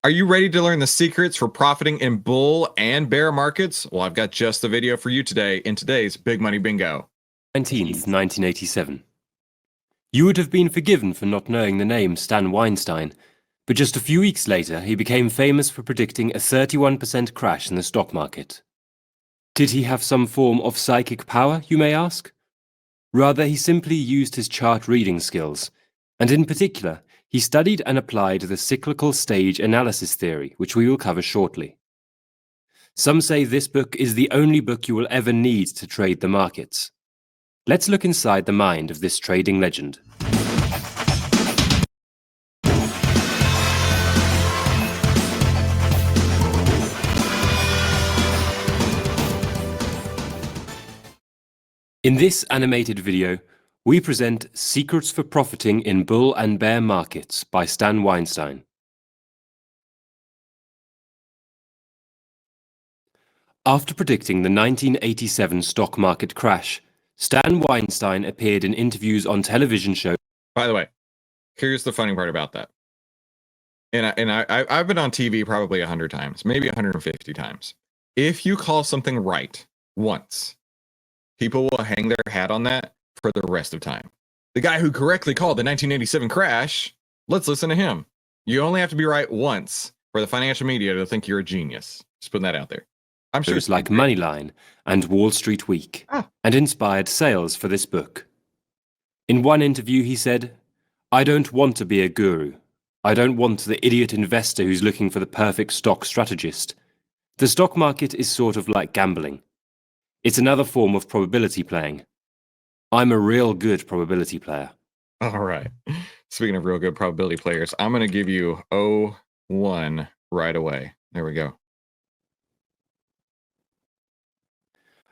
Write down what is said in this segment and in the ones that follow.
Are you ready to learn the secrets for profiting in bull and bear markets? Well, I've got just the video for you today in today's Big Money Bingo. 19th, 1987. You would have been forgiven for not knowing the name Stan Weinstein, but just a few weeks later he became famous for predicting a 31% crash in the stock market. Did he have some form of psychic power, you may ask? Rather, he simply used his chart reading skills, and in particular, he studied and applied the cyclical stage analysis theory, which we will cover shortly. Some say this book is the only book you will ever need to trade the markets. Let's look inside the mind of this trading legend. In this animated video, we present Secrets for Profiting in Bull and Bear Markets by Stan Weinstein. After predicting the 1987 stock market crash, Stan Weinstein appeared in interviews on television shows. By the way, here's the funny part about that. I've been on TV probably 100 times, maybe 150 times. If you call something right once, people will hang their hat on that for the rest of time. The guy who correctly called the 1987 crash, let's listen to him. You only have to be right once for the financial media to think you're a genius. Just putting that out there. I'm sure it's like Moneyline and Wall Street Week, and inspired sales for this book. In one interview he said, "I don't want to be a guru. I don't want the idiot investor who's looking for the perfect stock strategist. The stock market is sort of like gambling. It's another form of probability playing. I'm a real good probability player." All right. Speaking of real good probability players, I'm going to give you 0-1 right away. There we go.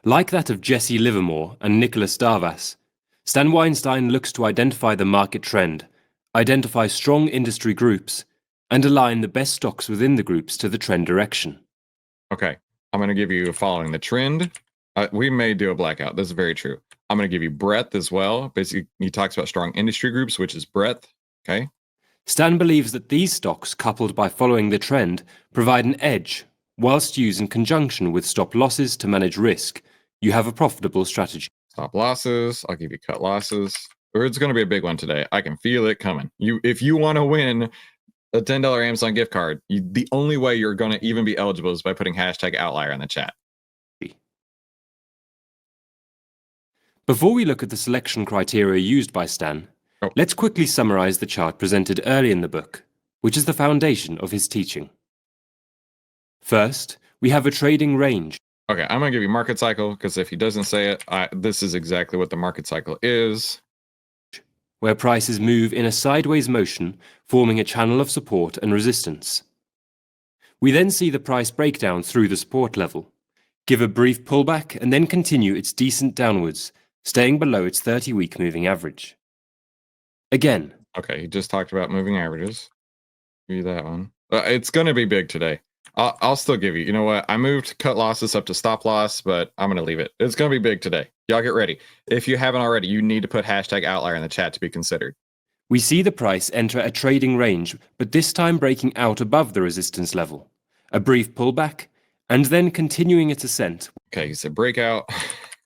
Like that of Jesse Livermore and Nicholas Darvas, Stan Weinstein looks to identify the market trend, identify strong industry groups, and align the best stocks within the groups to the trend direction. Okay, I'm going to give you following the trend. We may do a blackout. This is very true. I'm going to give you breadth as well. Basically, he talks about strong industry groups, which is breadth. Okay. Stan believes that these stocks, coupled by following the trend, provide an edge. Whilst used in conjunction with stop losses to manage risk, you have a profitable strategy. Stop losses. I'll give you cut losses. Or it's going to be a big one today. I can feel it coming. If you want to win a $10 Amazon gift card, the only way you're going to even be eligible is by putting #outlier in the chat. Before we look at the selection criteria used by Stan, let's quickly summarize the chart presented early in the book, which is the foundation of his teaching. First, we have a trading range. Okay, I'm going to give you market cycle, because if he doesn't say it, this is exactly what the market cycle is. Where prices move in a sideways motion, forming a channel of support and resistance. We then see the price breakdown through the support level, give a brief pullback, and then continue its descent downwards, staying below its 30-week moving average. Again. Okay, he just talked about moving averages. Give you that one. It's going to be big today. I'll still give you. You know what? I moved cut losses up to stop loss, but I'm going to leave it. It's going to be big today. Y'all get ready. If you haven't already, you need to put #outlier in the chat to be considered. We see the price enter a trading range, but this time breaking out above the resistance level. A brief pullback, and then continuing its ascent. Okay, he said breakout.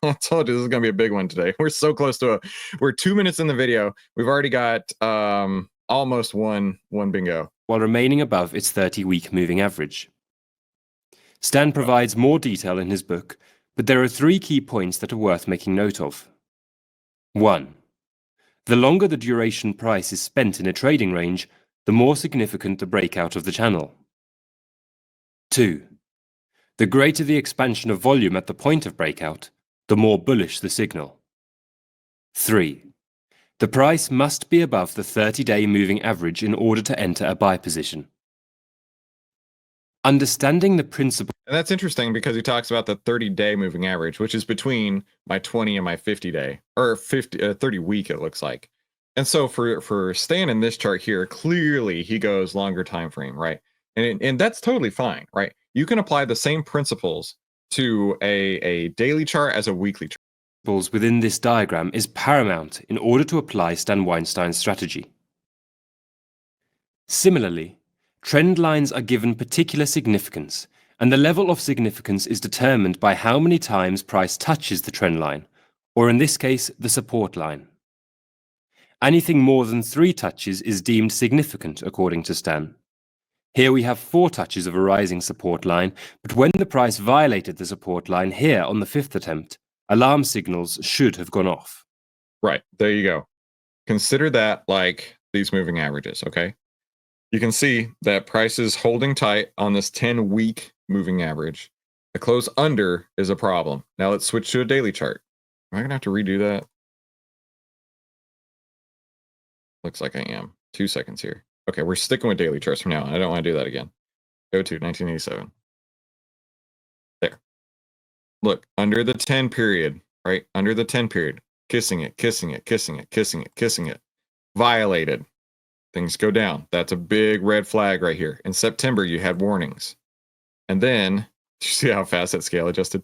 I told you this is going to be a big one today. We're so close to we're 2 minutes in the video. We've already got almost one bingo. While remaining above its 30-week moving average. Stan provides more detail in his book, but there are 3 key points that are worth making note of. 1. The longer the duration price is spent in a trading range, the more significant the breakout of the channel. 2. The greater the expansion of volume at the point of breakout, the more bullish the signal. 3. The price must be above the 30-day moving average in order to enter a buy position. Understanding the principle. And that's interesting because he talks about the 30-day moving average, which is between my 20 and my 50-day, or 30-week, it looks like. And so for Stan in this chart here, clearly he goes longer time frame, right? And that's totally fine, right? You can apply the same principles to a daily chart as a weekly chart. Within this diagram is paramount in order to apply Stan Weinstein's strategy. Similarly, Trend lines are given particular significance, and the level of significance is determined by how many times price touches the trend line, or in this case, the support line. Anything more than 3 touches is deemed significant, according to Stan. Here we have 4 touches of a rising support line, but when the price violated the support line here on the 5th attempt, alarm signals should have gone off. Right, there you go. Consider that like these moving averages, okay? You can see that price is holding tight on this 10-week moving average. The close under is a problem. Now let's switch to a daily chart. Am I going to have to redo that? Looks like I am. 2 seconds here. Okay, we're sticking with daily charts from now on. I don't want to do that again. Go to 1987. There. Look, under the 10 period, right? Under the 10 period. Kissing it, kissing it, kissing it, kissing it, kissing it. Violated. Things go down. That's a big red flag right here. In September, you had warnings. And then, you see how fast that scale adjusted?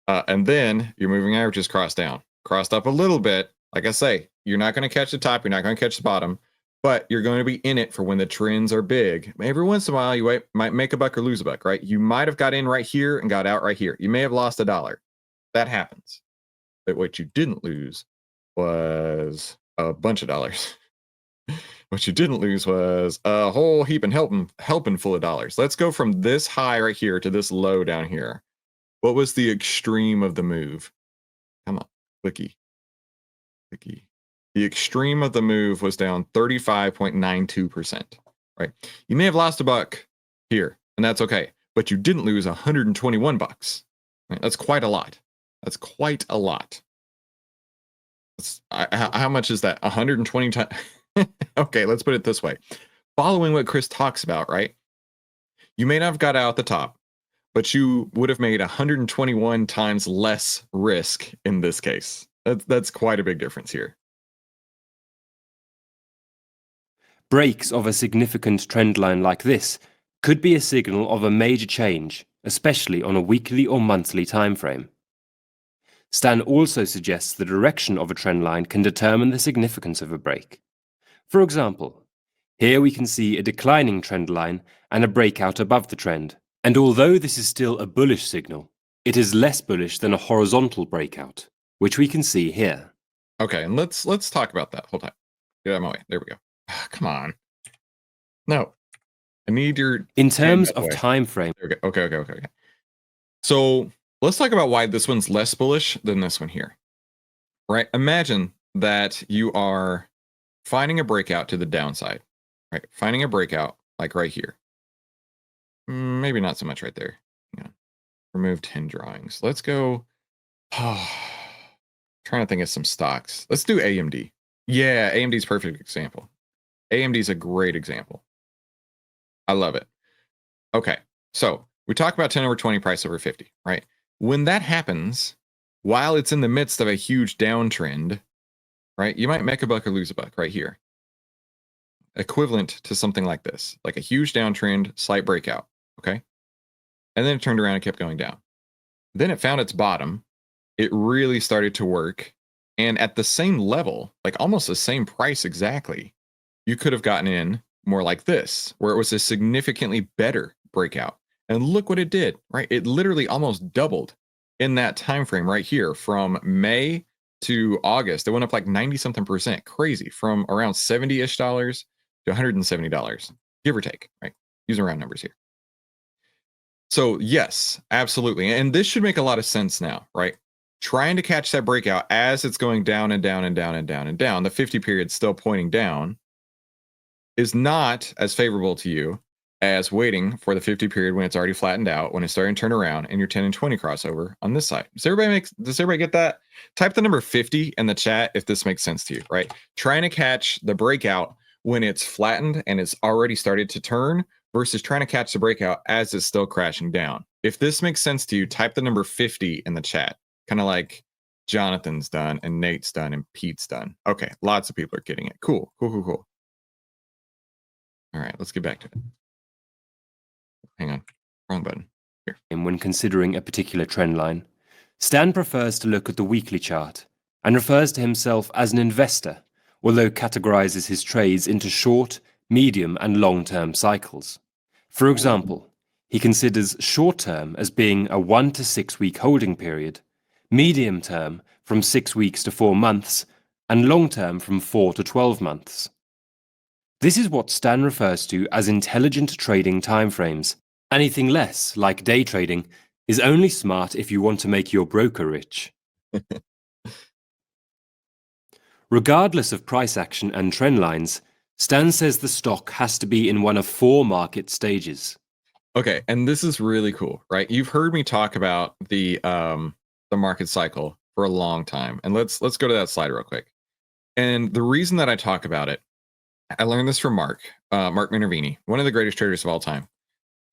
And then your moving averages crossed down. Crossed up a little bit. Like I say, you're not going to catch the top. You're not going to catch the bottom. But you're going to be in it for when the trends are big. Every once in a while, you might make a buck or lose a buck, right? You might have got in right here and got out right here. You may have lost $1. That happens. But what you didn't lose was a bunch of dollars. What you didn't lose was a whole heap and helping full of dollars. Let's go from this high right here to this low down here. What was the extreme of the move? Come on, clicky. Clicky. The extreme of the move was down 35.92%, right? You may have lost a buck here, and that's okay, but you didn't lose 121 bucks. Right? That's quite a lot. That's quite a lot. How much is that? 120 times? Okay, let's put it this way. Following what Chris talks about, right? You may not have got out at the top, but you would have made 121 times less risk in this case. That's quite a big difference here. Breaks of a significant trend line like this could be a signal of a major change, especially on a weekly or monthly time frame. Stan also suggests the direction of a trend line can determine the significance of a break. For example, here we can see a declining trend line and a breakout above the trend, and although this is still a bullish signal, it is less bullish than a horizontal breakout, which we can see here. Okay, and let's talk about that. Hold on. Get out of my way. There we go. Come on. No. I need your... In terms of time frame... Okay. So let's talk about why this one's less bullish than this one here. Right? Imagine that you are finding a breakout to the downside. Right? Finding a breakout like right here. Maybe not so much right there. Hang on. Remove 10 drawings. Let's go... trying to think of some stocks. Let's do AMD. Yeah, AMD's perfect example. AMD's a great example. I love it. Okay, so we talk about 10 over 20, price over 50, right? When that happens, while it's in the midst of a huge downtrend, right, you might make a buck or lose a buck right here. Equivalent to something like this, like a huge downtrend, slight breakout, okay? And then it turned around and kept going down. Then it found its bottom. It really started to work. And at the same level, like almost the same price exactly, you could have gotten in more like this, where it was a significantly better breakout. And look what it did, right? It literally almost doubled in that time frame right here from May to August. It went up like 90-something%. Crazy. From around $70-ish to $170, give or take, right? Using round numbers here. So yes, absolutely. And this should make a lot of sense now, right? Trying to catch that breakout as it's going down and down and down and down and down, the 50 period still pointing down, is not as favorable to you as waiting for the 50 period when it's already flattened out, when it's starting to turn around, and your 10 and 20 crossover on this side. Does everybody get that? Type the number 50 in the chat if this makes sense to you, right? Trying to catch the breakout when it's flattened and it's already started to turn versus trying to catch the breakout as it's still crashing down. If this makes sense to you, type the number 50 in the chat. Kind of like Jonathan's done and Nate's done and Pete's done. Okay, lots of people are getting it. Cool. All right, let's get back to it. Hang on, wrong button. Here. And when considering a particular trend line, Stan prefers to look at the weekly chart and refers to himself as an investor, although categorizes his trades into short, medium, and long-term cycles. For example, he considers short-term as being a 1 to 6 week holding period, medium-term from 6 weeks to 4 months, and long-term from 4 to 12 months. This is what Stan refers to as intelligent trading timeframes. Anything less, like day trading, is only smart if you want to make your broker rich. Regardless of price action and trend lines, Stan says the stock has to be in one of 4 market stages. Okay, and this is really cool, right? You've heard me talk about the market cycle for a long time, and let's go to that slide real quick. And the reason that I talk about it, I learned this from Mark Minervini, one of the greatest traders of all time.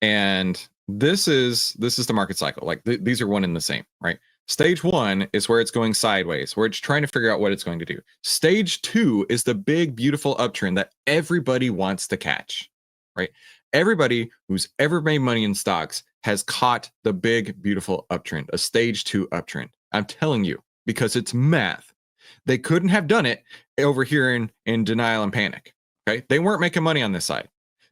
And this is the market cycle. Like these are one and the same, right? Stage 1 is where it's going sideways, where it's trying to figure out what it's going to do. Stage 2 is the big, beautiful uptrend that everybody wants to catch, right? Everybody who's ever made money in stocks has caught the big, beautiful uptrend, a stage 2 uptrend. I'm telling you, because it's math. They couldn't have done it over here in denial and panic. Okay, they weren't making money on this side.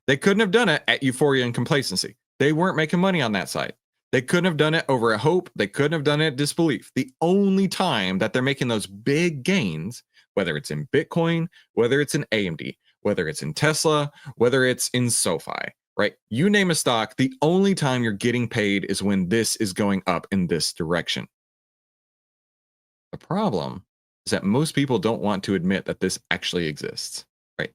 They couldn't have done it at euphoria and complacency. They weren't making money on that side. They couldn't have done it over a hope. They couldn't have done it at disbelief. The only time that they're making those big gains, whether it's in Bitcoin, whether it's in AMD, whether it's in Tesla, whether it's in SoFi, right? You name a stock, the only time you're getting paid is when this is going up in this direction. The problem is that most people don't want to admit that this actually exists, right?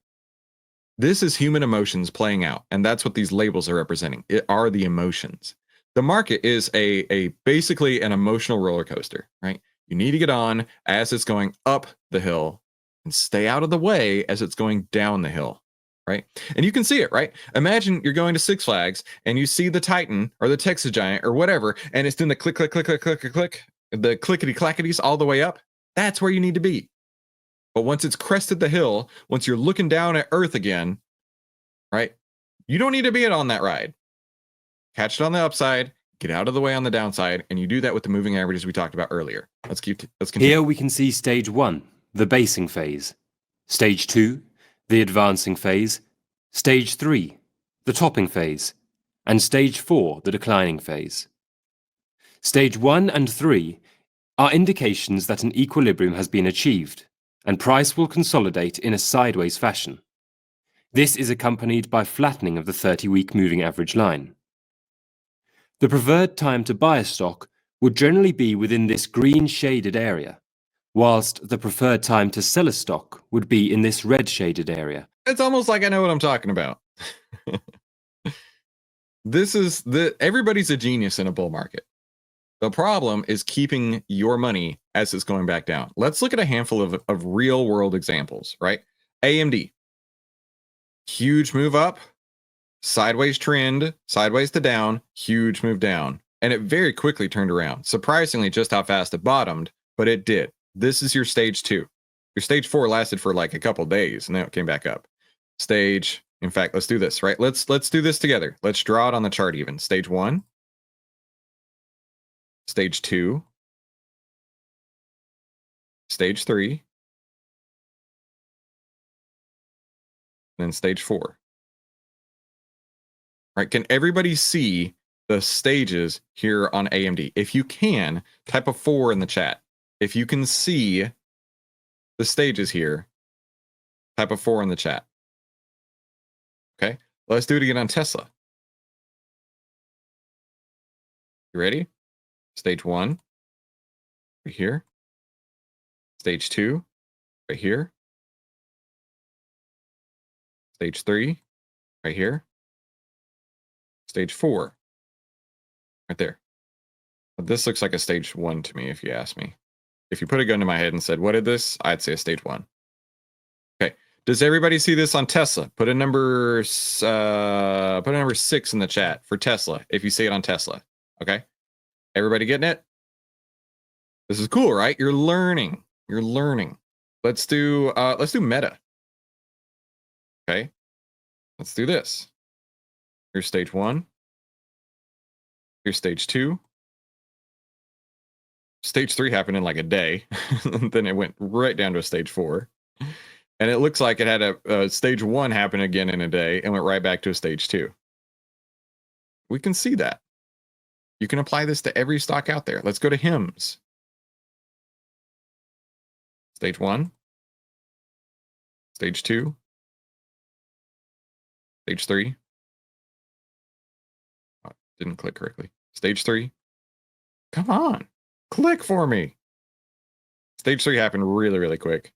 This is human emotions playing out, and that's what these labels are representing. It are the emotions. The market is a basically an emotional roller coaster, right? You need to get on as it's going up the hill and stay out of the way as it's going down the hill, right? And you can see it, right? Imagine you're going to Six Flags and you see the Titan or the Texas Giant or whatever, and it's doing the click, click, click, click, click, click, click, the clickety clackities all the way up. That's where you need to be. But once it's crested the hill, once you're looking down at Earth again, right? You don't need to be on that ride. Catch it on the upside, get out of the way on the downside, and you do that with the moving averages we talked about earlier. Let's continue. Here we can see stage 1, the basing phase. Stage 2, the advancing phase. Stage 3, the topping phase. And stage 4, the declining phase. Stage 1 and 3 are indications that an equilibrium has been achieved, and price will consolidate in a sideways fashion. This is accompanied by flattening of the 30-week moving average line. The preferred time to buy a stock would generally be within this green shaded area, whilst the preferred time to sell a stock would be in this red shaded area. It's almost like I know what I'm talking about. Everybody's a genius in a bull market. The problem is keeping your money as it's going back down. Let's look at a handful of real world examples, right? AMD, huge move up, sideways trend, sideways to down, huge move down. And it very quickly turned around. Surprisingly, just how fast it bottomed, but it did. This is your stage 2. Your stage 4 lasted for like a couple days and then it came back up. In fact, let's do this, right? Let's do this together. Let's draw it on the chart even. Stage 1, stage 2, stage 3, then stage 4. Right? Can everybody see the stages here on AMD? If you can, type a 4 in the chat. If you can see the stages here, type a 4 in the chat. Okay, let's do it again on Tesla. You ready? Stage 1, right here. Stage 2, right here. Stage 3, right here. Stage 4, right there. This looks like a stage 1 to me, if you ask me. If you put a gun to my head and said, what is this? I'd say a stage 1. Okay. Does everybody see this on Tesla? Put a number 6 in the chat for Tesla if you see it on Tesla. Okay. Everybody getting it? This is cool, right? You're learning. You're learning. Let's do Meta. Okay. Let's do this. Here's stage 1. Here's stage 2. Stage 3 happened in like a day. Then it went right down to a stage 4. And it looks like it had a stage 1 happen again in a day and went right back to a stage 2. We can see that. You can apply this to every stock out there. Let's go to HIMS. Stage 1. Stage 2. Stage 3. Oh, didn't click correctly. Stage 3. Come on. Click for me. Stage 3 happened really, really quick.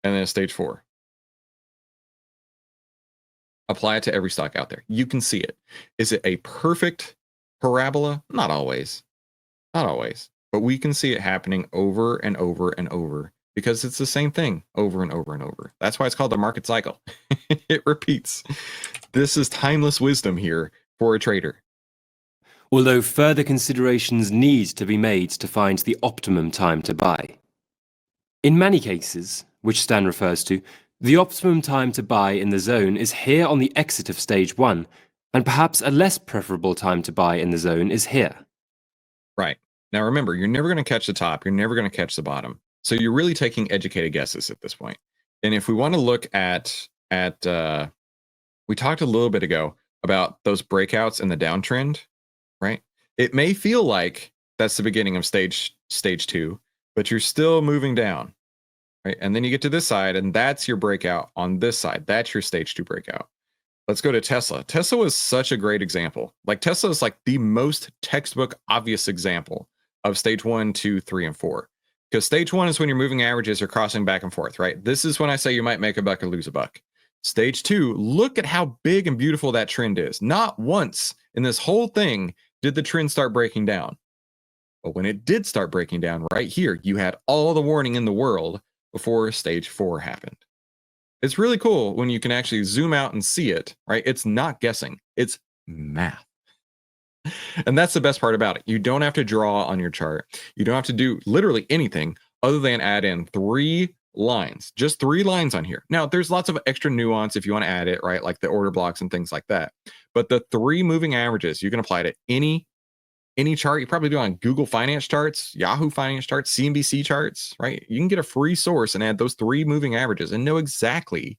And then stage 4. Apply it to every stock out there. You can see it. Is it a perfect parabola? Not always. Not always. But we can see it happening over and over and over because it's the same thing over and over and over. That's why it's called the market cycle. It repeats. This is timeless wisdom here for a trader. Although further considerations need to be made to find the optimum time to buy. In many cases, which Stan refers to, the optimum time to buy in the zone is here on the exit of stage 1, and perhaps a less preferable time to buy in the zone is here. Right. Now remember, you're never going to catch the top, you're never going to catch the bottom. So you're really taking educated guesses at this point. And if we want to look at we talked a little bit ago about those breakouts and the downtrend, right? It may feel like that's the beginning of stage 2, but you're still moving down. Right? And then you get to this side, and that's your breakout on this side. That's your stage 2 breakout. Let's go to Tesla. Tesla was such a great example. Like Tesla is like the most textbook obvious example of stage 1, 2, 3, and 4. Because stage 1 is when your moving averages are crossing back and forth, right? This is when I say you might make a buck or lose a buck. Stage 2, look at how big and beautiful that trend is. Not once in this whole thing did the trend start breaking down. But when it did start breaking down right here, you had all the warning in the world before stage 4 happened. It's really cool when you can actually zoom out and see it, right? It's not guessing, it's math. And that's the best part about it. You don't have to draw on your chart. You don't have to do literally anything other than add in 3 lines, just 3 lines on here. Now, there's lots of extra nuance if you want to add it, right? Like the order blocks and things like that. But the 3 moving averages, you can apply to any chart. You probably do on Google Finance charts, Yahoo Finance charts, CNBC charts, right? You can get a free source and add those 3 moving averages and know exactly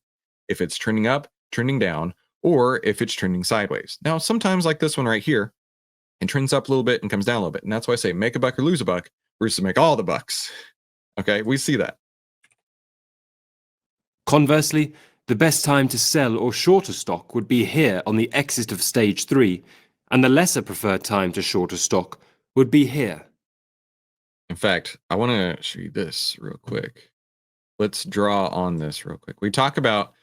if it's trending up, trending down, or if it's trending sideways. Now, sometimes like this one right here, it trends up a little bit and comes down a little bit. And that's why I say make a buck or lose a buck versus make all the bucks. Okay, we see that. Conversely, the best time to sell or short a stock would be here on the exit of stage 3, and the lesser preferred time to short a stock would be here. In fact, I want to show you this real quick. Let's draw on this real quick. We talk about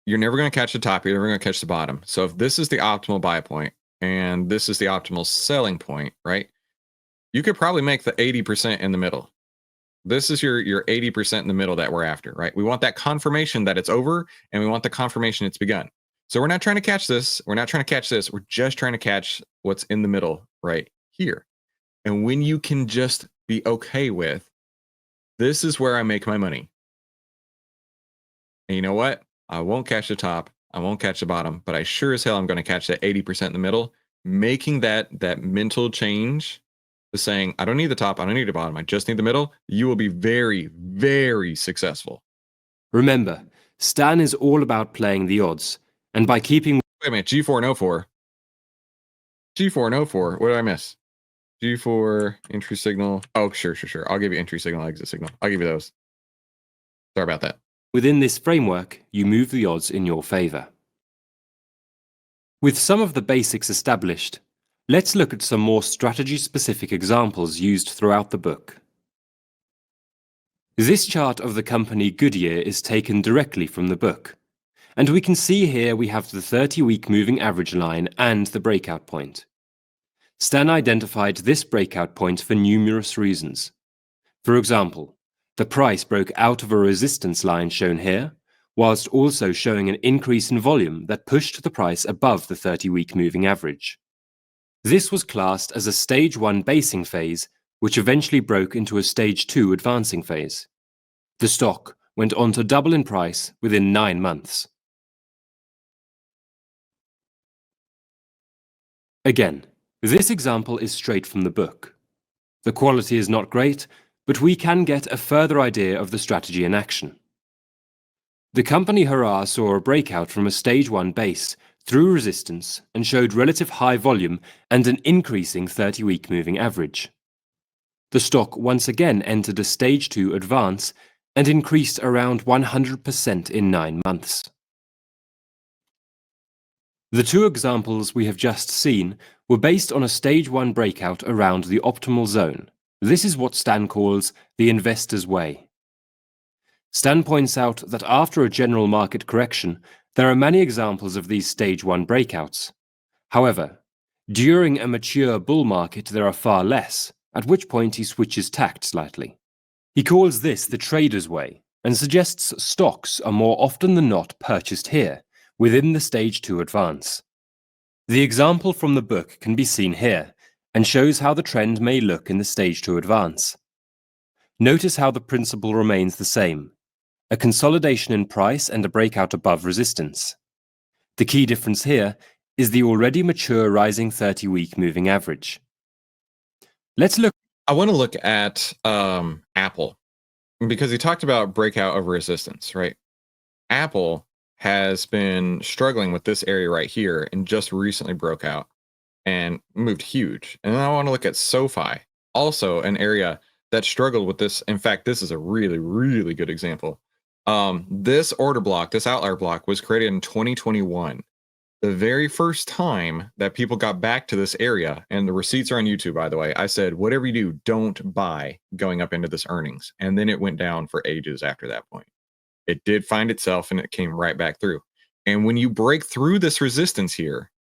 you're never going to catch the top, you're never going to catch the bottom. So if this is the optimal buy point and this is the optimal selling point, right? You could probably make the 80% in the middle. This is your 80% in the middle that we're after, right? We want that confirmation that it's over, and we want the confirmation it's begun. So we're not trying to catch this. We're not trying to catch this. We're just trying to catch what's in the middle right here. And when you can just be okay with, this is where I make my money. And you know what? I won't catch the top. I won't catch the bottom, but I sure as hell I'm going to catch that 80% in the middle, making that mental change to saying, I don't need the top. I don't need the bottom. I just need the middle. You will be very, very successful. Remember, Stan is all about playing the odds. And by keeping... Wait a minute, G4 and O4. G4 and O4. What did I miss? G4, entry signal. Oh, sure. I'll give you entry signal, exit signal. I'll give you those. Sorry about that. Within this framework, you move the odds in your favor. With some of the basics established, let's look at some more strategy-specific examples used throughout the book. This chart of the company Goodyear is taken directly from the book. And we can see here we have the 30-week moving average line and the breakout point. Stan identified this breakout point for numerous reasons. For example, the price broke out of a resistance line shown here, whilst also showing an increase in volume that pushed the price above the 30-week moving average. This was classed as a stage 1 basing phase, which eventually broke into a stage 2 advancing phase. The stock went on to double in price within 9 months. Again, this example is straight from the book. The quality is not great, but we can get a further idea of the strategy in action. The company Hurrah saw a breakout from a stage 1 base through resistance and showed relative high volume and an increasing 30-week moving average. The stock once again entered a stage 2 advance and increased around 100% in 9 months. The two examples we have just seen were based on a stage 1 breakout around the optimal zone. This is what Stan calls the investor's way. Stan points out that after a general market correction, there are many examples of these stage 1 breakouts. However, during a mature bull market there are far less, at which point he switches tact slightly. He calls this the trader's way and suggests stocks are more often than not purchased here, within the stage 2 advance. The example from the book can be seen here and shows how the trend may look in the stage 2 advance. Notice how the principle remains the same: a consolidation in price and a breakout above resistance. The key difference here is the already mature rising 30-week moving average. Let's look. I want to look at Apple, because he talked about breakout over resistance, right? Apple has been struggling with this area right here and just recently broke out and moved huge. And then I want to look at SoFi, also an area that struggled with this. In fact, this is a really, really good example. This order block, this outlier block, was created in 2021. The very first time that people got back to this area, and the receipts are on YouTube, by the way, I said, whatever you do, don't buy going up into this earnings. And then it went down for ages after that point. It did find itself and it came right back through. And when you break through this resistance here,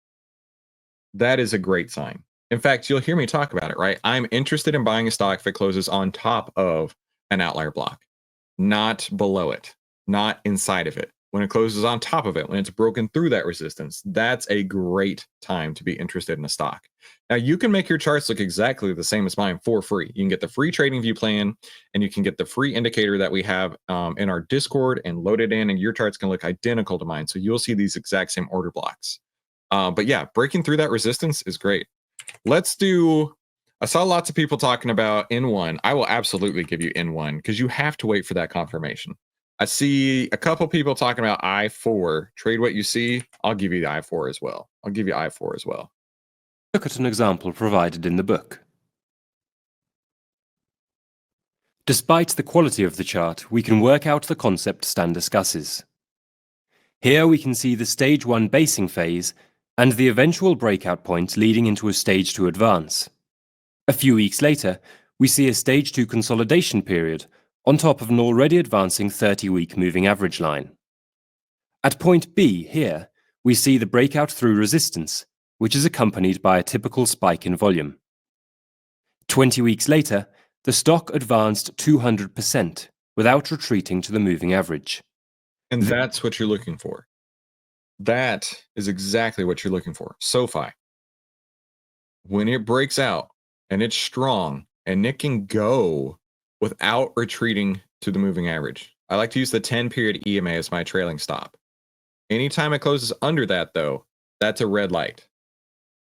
that is a great sign. In fact, you'll hear me talk about it, right? I'm interested in buying a stock if it closes on top of an outlier block, not below it, not inside of it. When it closes on top of it, when it's broken through that resistance, that's a great time to be interested in a stock. Now, you can make your charts look exactly the same as mine for free. You can get the free trading view plan, and you can get the free indicator that we have in our Discord and load it in, and your charts can look identical to mine. So you'll see these exact same order blocks. But yeah, breaking through that resistance is great. Let's do, I saw lots of people talking about N1. I will absolutely give you N1 because you have to wait for that confirmation. I see a couple people talking about I4. Trade what you see. I'll give you the I4 as well. I'll give you I4 as well. Look at an example provided in the book. Despite the quality of the chart, we can work out the concept Stan discusses. Here we can see the stage 1 basing phase and the eventual breakout point leading into a stage 2 advance. A few weeks later, we see a stage 2 consolidation period on top of an already advancing 30-week moving average line. At point B here, we see the breakout through resistance, which is accompanied by a typical spike in volume. 20 weeks later, the stock advanced 200% without retreating to the moving average. And that's what you're looking for. That is exactly what you're looking for. SoFi, when it breaks out and it's strong and it can go without retreating to the moving average. I like to use the 10-period EMA as my trailing stop. Anytime it closes under that, though, that's a red light.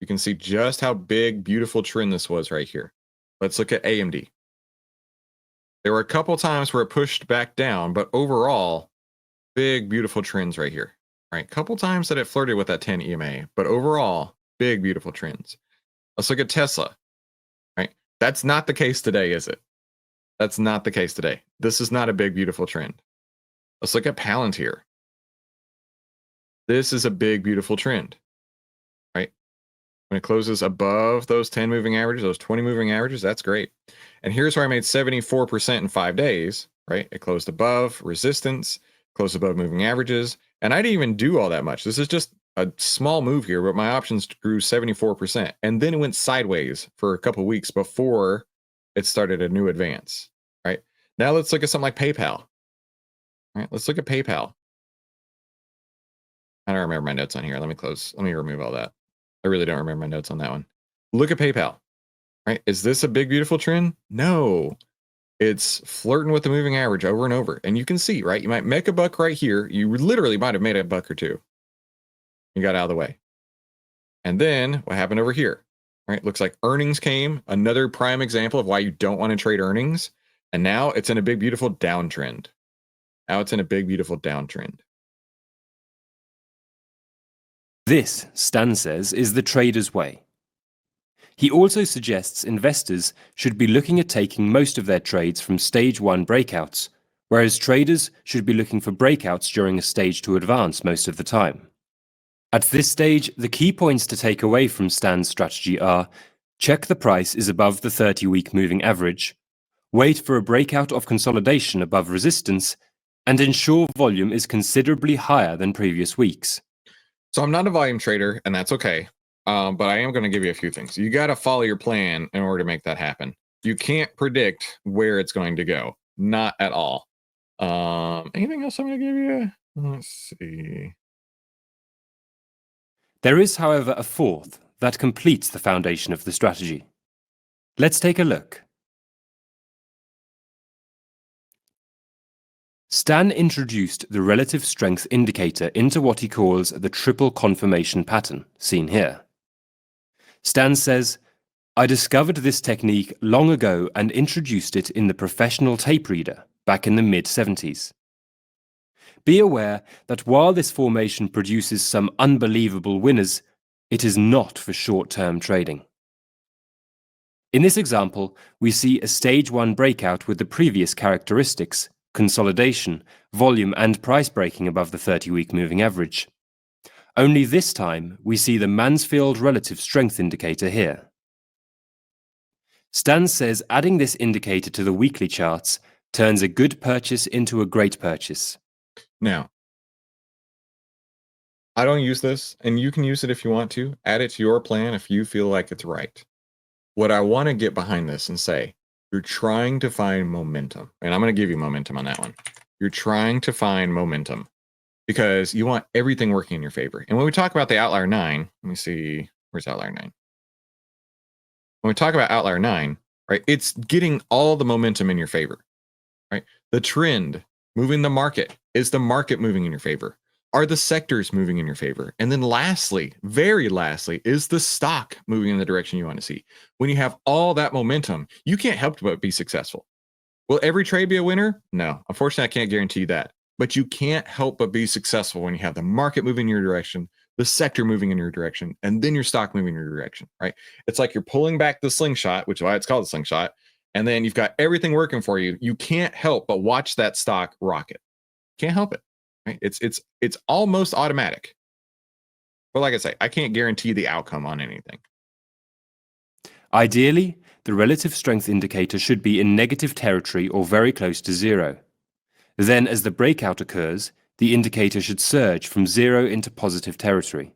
You can see just how big, beautiful trend this was right here. Let's look at AMD. There were a couple times where it pushed back down, but overall, big, beautiful trends right here. Right, couple times that it flirted with that 10 EMA, but overall, big, beautiful trends. Let's look at Tesla. Right, that's not the case today, is it? That's not the case today. This is not a big, beautiful trend. Let's look at Palantir. This is a big, beautiful trend, right? When it closes above those 10 moving averages, those 20 moving averages, that's great. And here's where I made 74% in 5 days, right? It closed above resistance, closed above moving averages, and I didn't even do all that much. This is just a small move here, but my options grew 74%. And then it went sideways for a couple weeks before it started a new advance, right? Now let's look at something like PayPal. All right, let's look at PayPal. I don't remember my notes on here. Let me remove all that. I really don't remember my notes on that one. Look at PayPal, right? Is this a big, beautiful trend? No, it's flirting with the moving average over and over. And you can see, right? You might make a buck right here. You literally might have made a buck or two. You got out of the way. And then what happened over here? Right? Looks like earnings came, another prime example of why you don't want to trade earnings. And now it's in a big, beautiful downtrend. Now it's in a big, beautiful downtrend. This, Stan says, is the trader's way. He also suggests investors should be looking at taking most of their trades from stage 1 breakouts, whereas traders should be looking for breakouts during a stage 2 advance most of the time. At this stage, the key points to take away from Stan's strategy are: check the price is above the 30-week moving average, wait for a breakout of consolidation above resistance, and ensure volume is considerably higher than previous weeks. So I'm not a volume trader, and that's okay. But I am going to give you a few things. You got to follow your plan in order to make that happen. You can't predict where it's going to go. Not at all. Anything else I'm going to give you? Let's see. There is, however, a fourth that completes the foundation of the strategy. Let's take a look. Stan introduced the relative strength indicator into what he calls the triple confirmation pattern, seen here. Stan says, "I discovered this technique long ago and introduced it in the professional tape reader back in the mid-70s. Be aware that while this formation produces some unbelievable winners, it is not for short-term trading." In this example, we see a stage 1 breakout with the previous characteristics: consolidation, volume, and price breaking above the 30-week moving average. Only this time, we see the Mansfield relative strength indicator here. Stan says adding this indicator to the weekly charts turns a good purchase into a great purchase. Now, I don't use this, and you can use it if you want to. Add it to your plan if you feel like it's right. What I want to get behind this and say, you're trying to find momentum. And I'm going to give you momentum on that one. You're trying to find momentum because you want everything working in your favor. And when we talk about the outlier 9, let me see, where's outlier 9? When we talk about outlier 9, right, it's getting all the momentum in your favor, right? The trend moving the market. Is the market moving in your favor? Are the sectors moving in your favor? And then lastly, very lastly, is the stock moving in the direction you want to see? When you have all that momentum, you can't help but be successful. Will every trade be a winner? No, unfortunately, I can't guarantee that. But you can't help but be successful when you have the market moving in your direction, the sector moving in your direction, and then your stock moving in your direction, right? It's like you're pulling back the slingshot, which is why it's called a slingshot, and then you've got everything working for you. You can't help but watch that stock rocket. Can't help it. Right? It's almost automatic. But like I say, I can't guarantee the outcome on anything. Ideally, the relative strength indicator should be in negative territory or very close to 0. Then, as the breakout occurs, the indicator should surge from 0 into positive territory.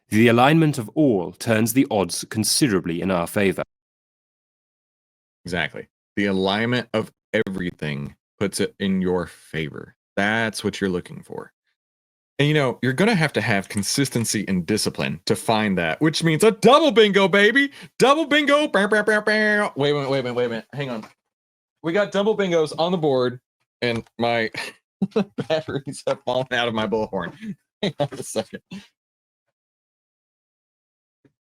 The alignment of all turns the odds considerably in our favor. Exactly. The alignment of everything puts it in your favor. That's what you're looking for. And you're going to have consistency and discipline to find that, which means a double bingo, baby. Double bingo. Wait a minute. Hang on. We got double bingos on the board, and my batteries have fallen out of my bullhorn. Hang on a second.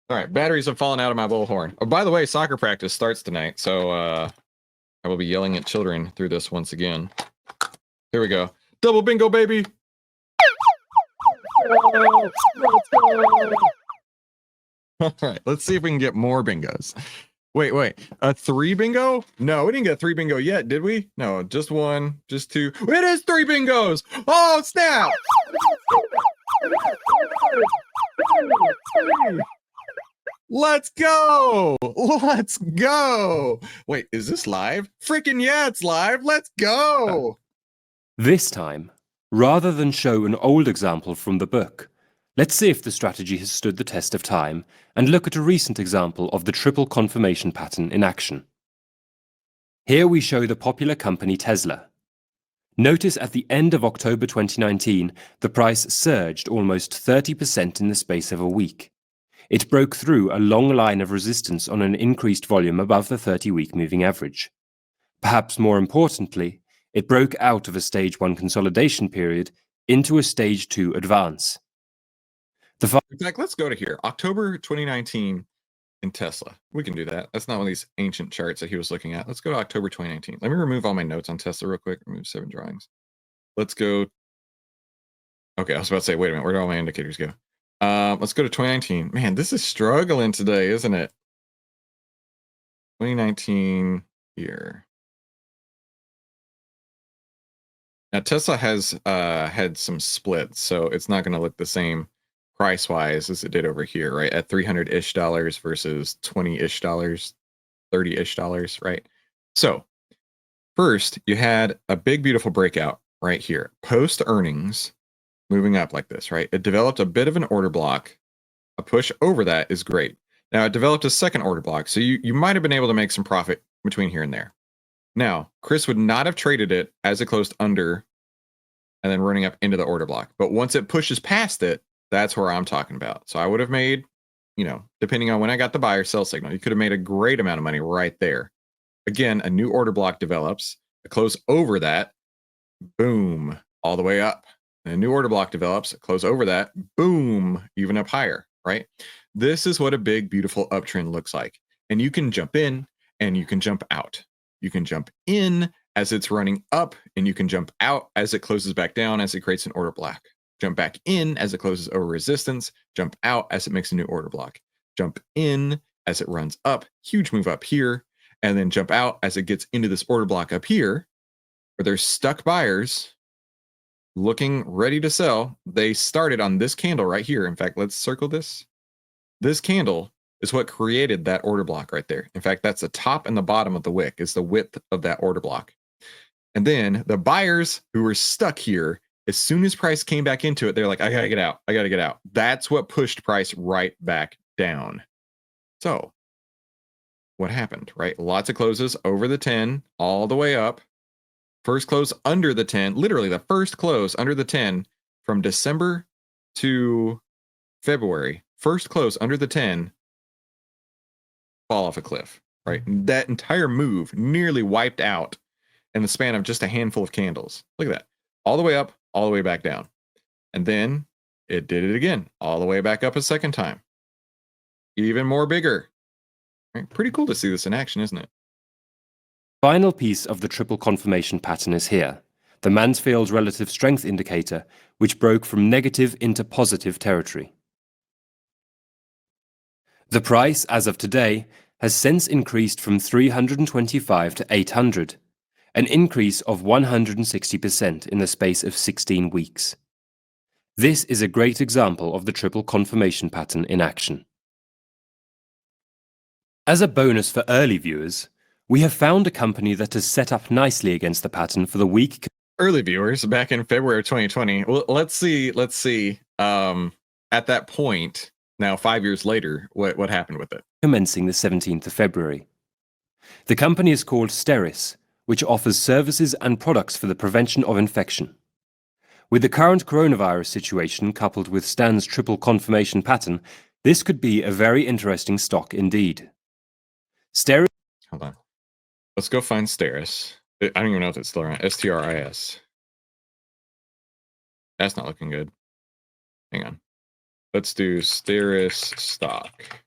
All right, batteries have fallen out of my bullhorn. Oh, by the way, soccer practice starts tonight, so I will be yelling at children through this once again. Here we go. Double bingo, baby. All right, let's see if we can get more bingos. Wait. A 3 bingo? No, we didn't get 3 bingo yet, did we? No, just 1, just 2. It is 3 bingos. Oh, snap. Let's go. Let's go. Wait, is this live? Freaking yeah, it's live. Let's go. This time, rather than show an old example from the book, let's see if the strategy has stood the test of time and look at a recent example of the triple confirmation pattern in action. Here we show the popular company Tesla. Notice at the end of October 2019, the price surged almost 30% in the space of a week. It broke through a long line of resistance on an increased volume above the 30-week moving average. Perhaps more importantly, it broke out of a stage 1 consolidation period into a stage 2 advance. In fact, let's go to here. October 2019 in Tesla. We can do that. That's not one of these ancient charts that he was looking at. Let's go to October 2019. Let me remove all my notes on Tesla real quick. Remove 7 drawings. Let's go. Okay, I was about to say, wait a minute. Where do all my indicators go? Let's go to 2019. Man, this is struggling today, isn't it? 2019 here. Now Tesla has had some splits, so it's not going to look the same price wise as it did over here, right? At $300-ish versus $20-ish, $30-ish, right? So first, you had a big, beautiful breakout right here. Post earnings, moving up like this, right? It developed a bit of an order block. A push over that is great. Now, it developed a second order block, so you might have been able to make some profit between here and there. Now, Chris would not have traded it as it closed under and then running up into the order block. But once it pushes past it, that's where I'm talking about. So I would have made, depending on when I got the buy or sell signal, you could have made a great amount of money right there. Again, a new order block develops, a close over that, boom, all the way up. And a new order block develops, a close over that, boom, even up higher, right? This is what a big, beautiful uptrend looks like. And you can jump in and you can jump out. You can jump in as it's running up, and you can jump out as it closes back down as it creates an order block. Jump back in as it closes over resistance, jump out as it makes a new order block. Jump in as it runs up, huge move up here, and then jump out as it gets into this order block up here, where there's stuck buyers looking ready to sell. They started on this candle right here. In fact, let's circle this. This candle is what created that order block right there. In fact, that's the top and the bottom of the wick, is the width of that order block. And then the buyers who were stuck here, as soon as price came back into it, they're like, I gotta get out. I gotta get out. That's what pushed price right back down. So what happened, right? Lots of closes over the 10, all the way up. First close under the 10, literally the first close under the 10 from December to February. First close under the 10, fall off a cliff, right? That entire move nearly wiped out in the span of just a handful of candles. Look at that. All the way up, all the way back down. And then it did it again, all the way back up a second time. Even more bigger. Right? Pretty cool to see this in action, isn't it? Final piece of the triple confirmation pattern is here, the Mansfield Relative Strength Indicator, which broke from negative into positive territory. The price, as of today, has since increased from 325 to 800, an increase of 160% in the space of 16 weeks. This is a great example of the triple confirmation pattern in action. As a bonus for early viewers, we have found a company that has set up nicely against the pattern for the week. Early viewers back in February 2020. Well, let's see. At that point, now 5 years later, what happened with it? Commencing the 17th of February. The company is called Stasis, which offers services and products for the prevention of infection. With the current coronavirus situation coupled with Stan's triple confirmation pattern, this could be a very interesting stock indeed. Staris. Hold on. Let's go find Staris. I don't even know if it's still around. STRIS. That's not looking good. Hang on. Let's do Staris stock.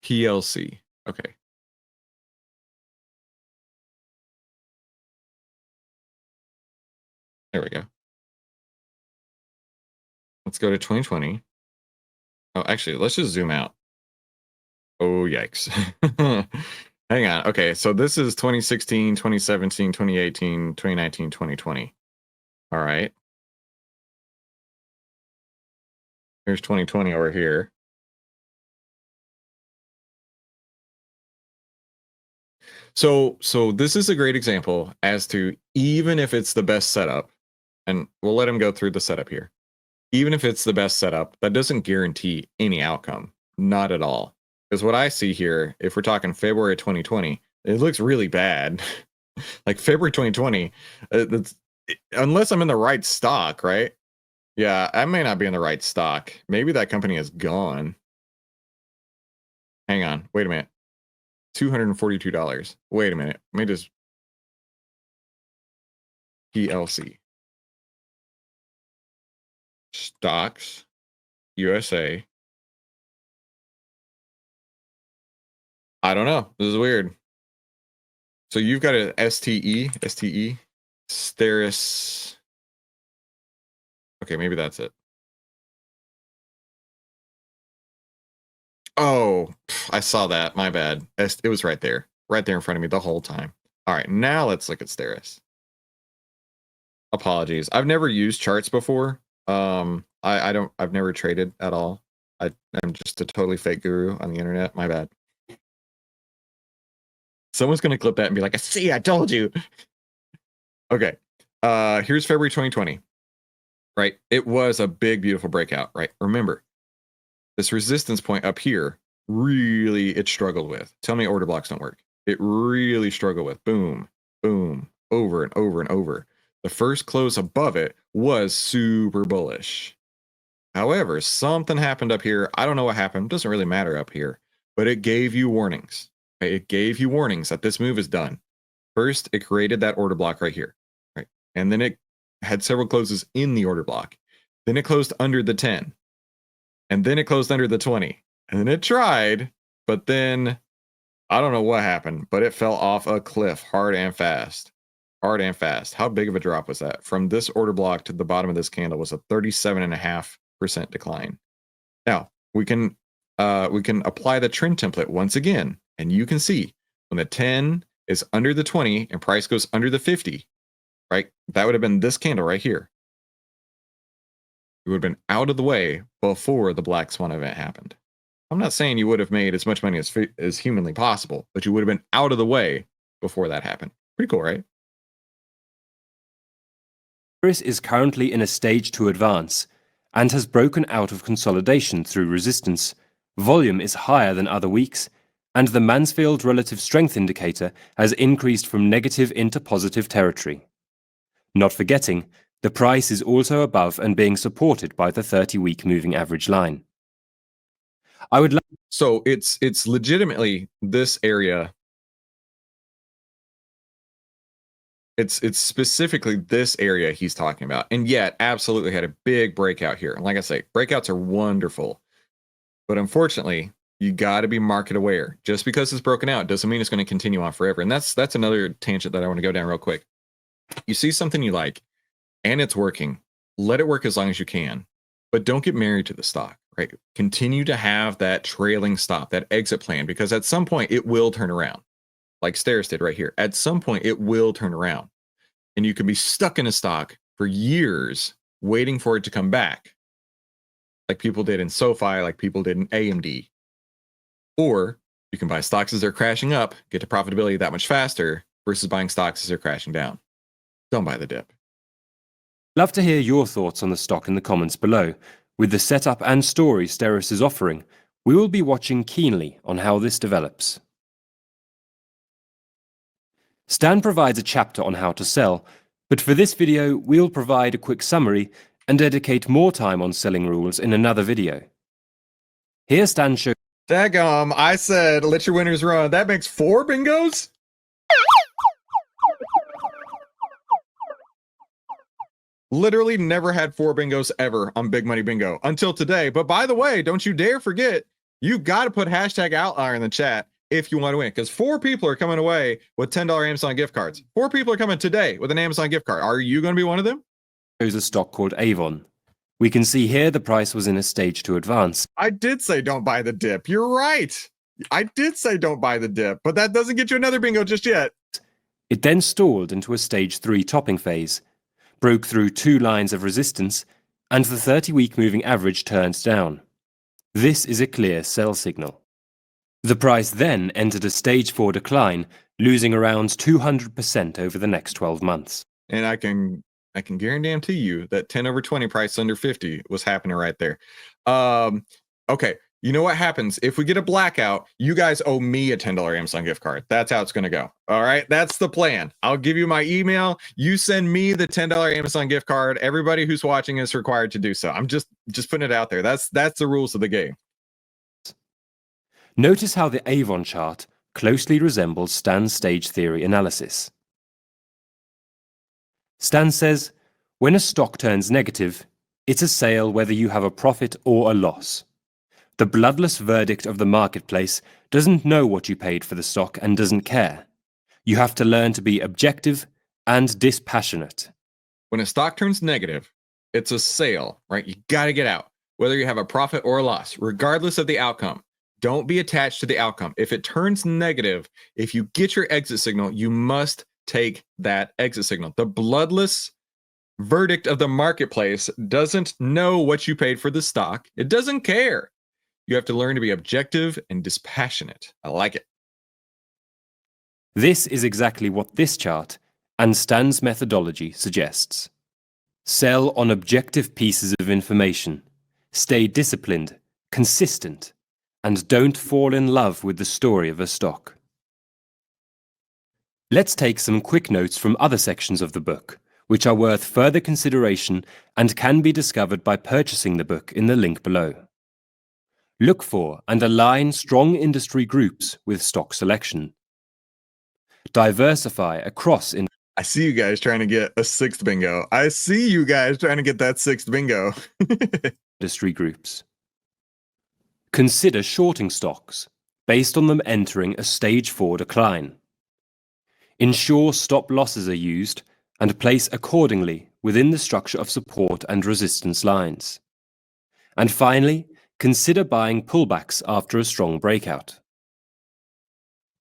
PLC. Okay. There we go. Let's go to 2020. Oh, actually, let's just zoom out. Oh, yikes. Hang on. Okay, so this is 2016, 2017, 2018, 2019, 2020. All right. Here's 2020 over here. So this is a great example as to, even if it's the best setup, and we'll let him go through the setup here. Even if it's the best setup, that doesn't guarantee any outcome. Not at all. Because what I see here, if we're talking February 2020, it looks really bad. Like February 2020, unless I'm in the right stock, right? Yeah, I may not be in the right stock. Maybe that company is gone. Hang on. Wait a minute. $242. Wait a minute. Let me just... PLC. Stocks. USA. I don't know. This is weird. So you've got an STE, Staris. Okay, maybe that's it. Oh, I saw that. My bad. It was right there in front of me the whole time. All right, now let's look at Staris. Apologies. I've never used charts before. I've never traded at all. I'm just a totally fake guru on the internet. My bad. Someone's gonna clip that and be like, "See, I told you." Okay. Here's February 2020. Right? It was a big, beautiful breakout, right? Remember, this resistance point up here, really it struggled with. Tell me order blocks don't work. It really struggled with. Boom, boom, over and over and over. The first close above it was super bullish. However, something happened up here. I don't know what happened. It doesn't really matter up here, but it gave you warnings. Right? It gave you warnings that this move is done. First, it created that order block right here, right? And then it had several closes in the order block. Then it closed under the 10. And then it closed under the 20. And then it tried, but then I don't know what happened, but it fell off a cliff hard and fast. Hard and fast. How big of a drop was that? From this order block to the bottom of this candle was a 37.5% decline. Now, we can apply the trend template once again, and you can see when the 10 is under the 20 and price goes under the 50, right? That would have been this candle right here. It would have been out of the way before the black swan event happened. I'm not saying you would have made as much money as humanly possible, but you would have been out of the way before that happened. Pretty cool, right? Stasis is currently in a stage 2 advance and has broken out of consolidation through resistance. Volume is higher than other weeks, and the Mansfield Relative Strength Indicator has increased from negative into positive territory. Not forgetting, the price is also above and being supported by the 30-week moving average line. So it's legitimately this area. It's specifically this area he's talking about, and yet absolutely had a big breakout here. And like I say, breakouts are wonderful, but unfortunately, you got to be market aware. Just because it's broken out doesn't mean it's going to continue on forever. And that's another tangent that I want to go down real quick. You see something you like, and it's working. Let it work as long as you can, but don't get married to the stock. Right? Continue to have that trailing stop, that exit plan, because at some point it will turn around. Like Staris did right here. At some point, it will turn around. And you can be stuck in a stock for years waiting for it to come back. Like people did in SoFi, like people did in AMD. Or you can buy stocks as they're crashing up, get to profitability that much faster, versus buying stocks as they're crashing down. Don't buy the dip. Love to hear your thoughts on the stock in the comments below. With the setup and story Staris is offering, we will be watching keenly on how this develops. Stan provides a chapter on how to sell, but for this video we'll provide a quick summary and dedicate more time on selling rules in another video. Here Stan shows... Daggum, I said let your winners run. That makes 4 bingos? Literally never had 4 bingos ever on Big Money Bingo until today. But by the way, don't you dare forget, you've got to put hashtag OVTLYR in the chat if you want to win, because 4 people are coming away with $10 Amazon gift cards. 4 people are coming today with an Amazon gift card. Are you going to be one of them? There's a stock called Avon. We can see here the price was in a stage 2 advance. I did say don't buy the dip. You're right. I did say don't buy the dip, but that doesn't get you another bingo just yet. It then stalled into a stage 3 topping phase, broke through 2 lines of resistance, and the 30-week moving average turned down. This is a clear sell signal. The price then entered a stage 4 decline, losing around 200% over the next 12 months. And I can guarantee you that 10 over 20 price under 50 was happening right there. Okay, you know what happens if we get a blackout? You guys owe me a $10 Amazon gift card. That's how it's going to go. All right, that's the plan. I'll give you my email. You send me the $10 Amazon gift card. Everybody who's watching is required to do so. I'm just putting it out there. That's the rules of the game. Notice how the Avon chart closely resembles Stan's stage theory analysis. Stan says, when a stock turns negative, it's a sale whether you have a profit or a loss. The bloodless verdict of the marketplace doesn't know what you paid for the stock and doesn't care. You have to learn to be objective and dispassionate. When a stock turns negative, it's a sale, right? You got to get out, whether you have a profit or a loss, regardless of the outcome. Don't be attached to the outcome. If it turns negative, if you get your exit signal, you must take that exit signal. The bloodless verdict of the marketplace doesn't know what you paid for the stock. It doesn't care. You have to learn to be objective and dispassionate. I like it. This is exactly what this chart and Stan's methodology suggests. Sell on objective pieces of information. Stay disciplined, consistent, and don't fall in love with the story of a stock. Let's take some quick notes from other sections of the book, which are worth further consideration and can be discovered by purchasing the book in the link below. Look for and align strong industry groups with stock selection. Diversify across I see you guys trying to get a sixth bingo. I see you guys trying to get that sixth bingo. industry groups. Consider shorting stocks based on them entering a stage 4 decline. Ensure stop losses are used and place accordingly within the structure of support and resistance lines. And finally, consider buying pullbacks after a strong breakout.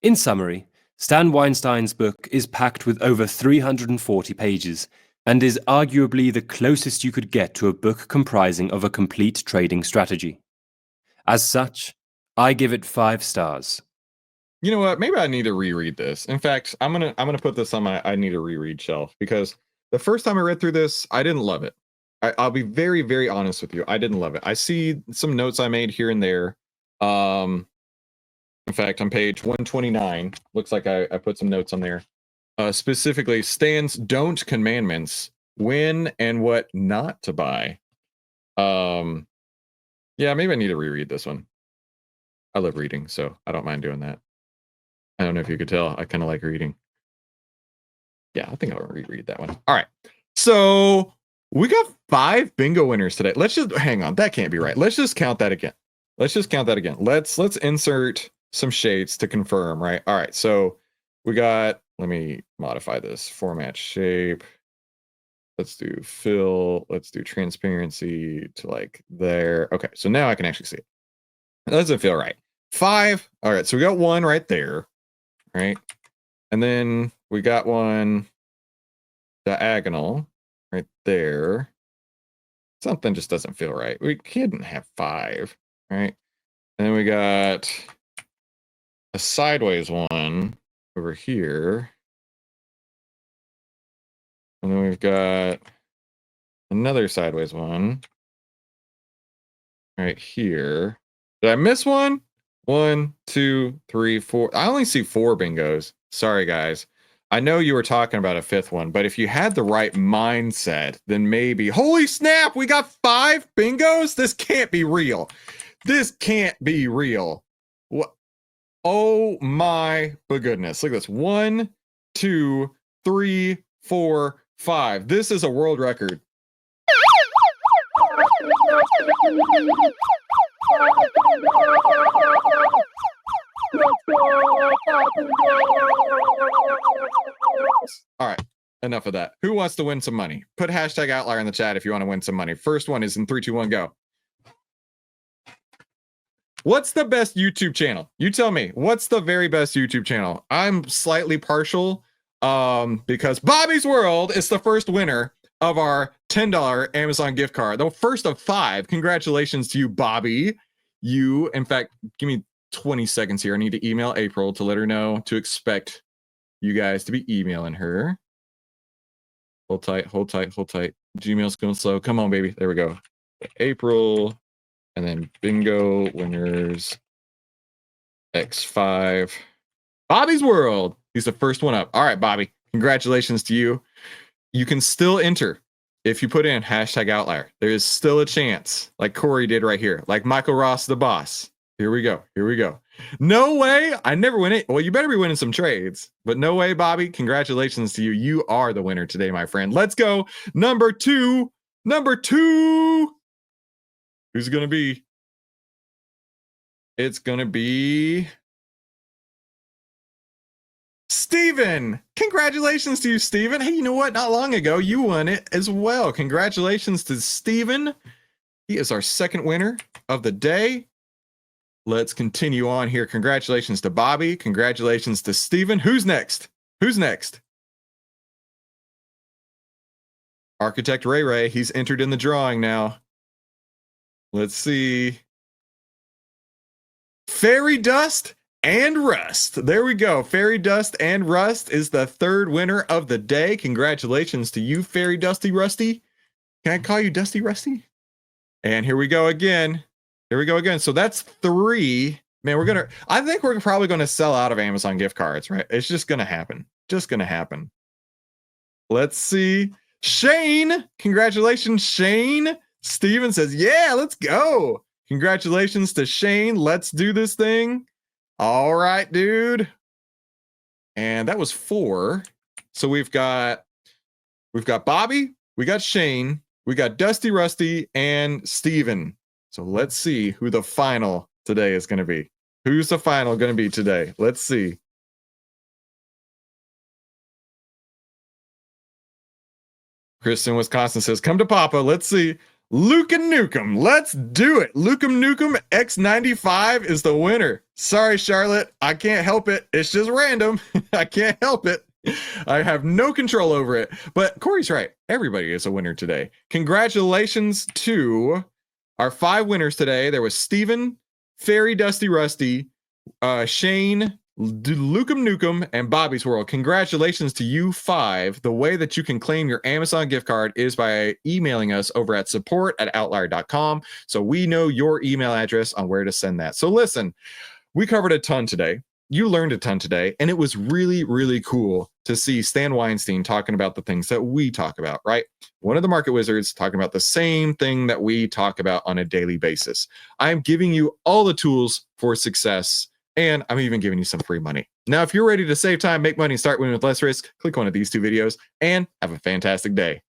In summary, Stan Weinstein's book is packed with over 340 pages and is arguably the closest you could get to a book comprising of a complete trading strategy. As such, I give it 5 stars. You know what? Maybe I need to reread this. In fact, I'm gonna put this on my I need to reread shelf, because the first time I read through this, I didn't love it. I'll be very, very honest with you. I didn't love it. I see some notes I made here and there. In fact, on page 129, looks like I put some notes on there. Specifically, Stan's don't commandments, when and what not to buy. Yeah, maybe I need to reread this one. I love reading, so I don't mind doing that. I don't know if you could tell. I kind of like reading. Yeah, I think I'll reread that one. All right. So we got 5 bingo winners today. Let's just hang on. That can't be right. Let's just count that again. Let's insert some shapes to confirm, right? All right. So we got, let me modify this format shape. Let's do fill. Let's do transparency to like there. Okay. So now I can actually see it. That doesn't feel right. 5. All right. So we got 1 right there. Right. And then we got 1 diagonal right there. Something just doesn't feel right. We couldn't have 5. Right. And then we got a sideways one over here. And then we've got another sideways one right here. Did I miss one? 1, 2, 3, 4. I only see 4 bingos. Sorry, guys. I know you were talking about a 5th one, but if you had the right mindset, then maybe. Holy snap, we got 5 bingos? This can't be real. This can't be real. What? Oh my goodness. Look at this. 1, 2, 3, 4, 5. This is a world record. All right, enough of that. Who wants to win some money? Put hashtag OVTLYR in the chat if you want to win some money. First one is in 3, 2, 1, go. What's the best YouTube channel? You tell me. What's the very best YouTube channel? I'm slightly partial because Bobby's World is the first winner of our $10 Amazon gift card. The first of 5. Congratulations to you, Bobby. You, in fact, give me 20 seconds here. I need to email April to let her know to expect you guys to be emailing her. Hold tight, hold tight, hold tight. Gmail's going slow. Come on, baby. There we go. April. And then bingo winners X5. Bobby's World. He's the first one up. All right, Bobby. Congratulations to you. You can still enter if you put in hashtag OVTLYR. There is still a chance, like Corey did right here, like Michael Ross, the boss. Here we go. Here we go. No way. I never win it. Well, you better be winning some trades, but no way, Bobby. Congratulations to you. You are the winner today, my friend. Let's go. Number 2. Number 2. Who's it going to be? It's going to be Steven. Congratulations to you, Steven. Hey, you know what? Not long ago, you won it as well. Congratulations to Steven. He is our second winner of the day. Let's continue on here. Congratulations to Bobby. Congratulations to Steven. Who's next? Who's next? Architect Ray Ray. He's entered in the drawing now. Let's see. Fairy Dust and Rust. There we go. Fairy Dust and Rust is the third winner of the day. Congratulations to you, Fairy Dusty Rusty. Can I call you Dusty Rusty? And here we go again. Here we go again. So that's 3. Man, I think we're probably going to sell out of Amazon gift cards, right? It's just going to happen. Just going to happen. Let's see. Shane. Congratulations, Shane. Steven says, yeah, let's go. Congratulations to Shane. Let's do this thing. All right, dude. And that was 4. So we've got Bobby, we got Shane, we got Dusty Rusty, and Steven. So let's see who the final today is going to be. Who's the final going to be today? Let's see. Kristen, Wisconsin says, come to Papa. Let's see. Luke and Nukem. Let's do it. Lukem Nukem X95 is the winner. Sorry, Charlotte. I can't help it. It's just random. I can't help it. I have no control over it. But Corey's right. Everybody is a winner today. Congratulations to our 5 winners today. There was Steven, Fairy Dusty Rusty, Shane, Lukem Nukem, and Bobby's World. Congratulations to you 5. The way that you can claim your Amazon gift card is by emailing us over at support@outlier.com, so we know your email address on where to send that. So listen, we covered a ton today. You learned a ton today, and it was really, really cool to see Stan Weinstein talking about the things that we talk about, right? One of the market wizards talking about the same thing that we talk about on a daily basis. I'm giving you all the tools for success, and I'm even giving you some free money. Now, if you're ready to save time, make money, and start winning with less risk, click one of these 2 videos, and have a fantastic day.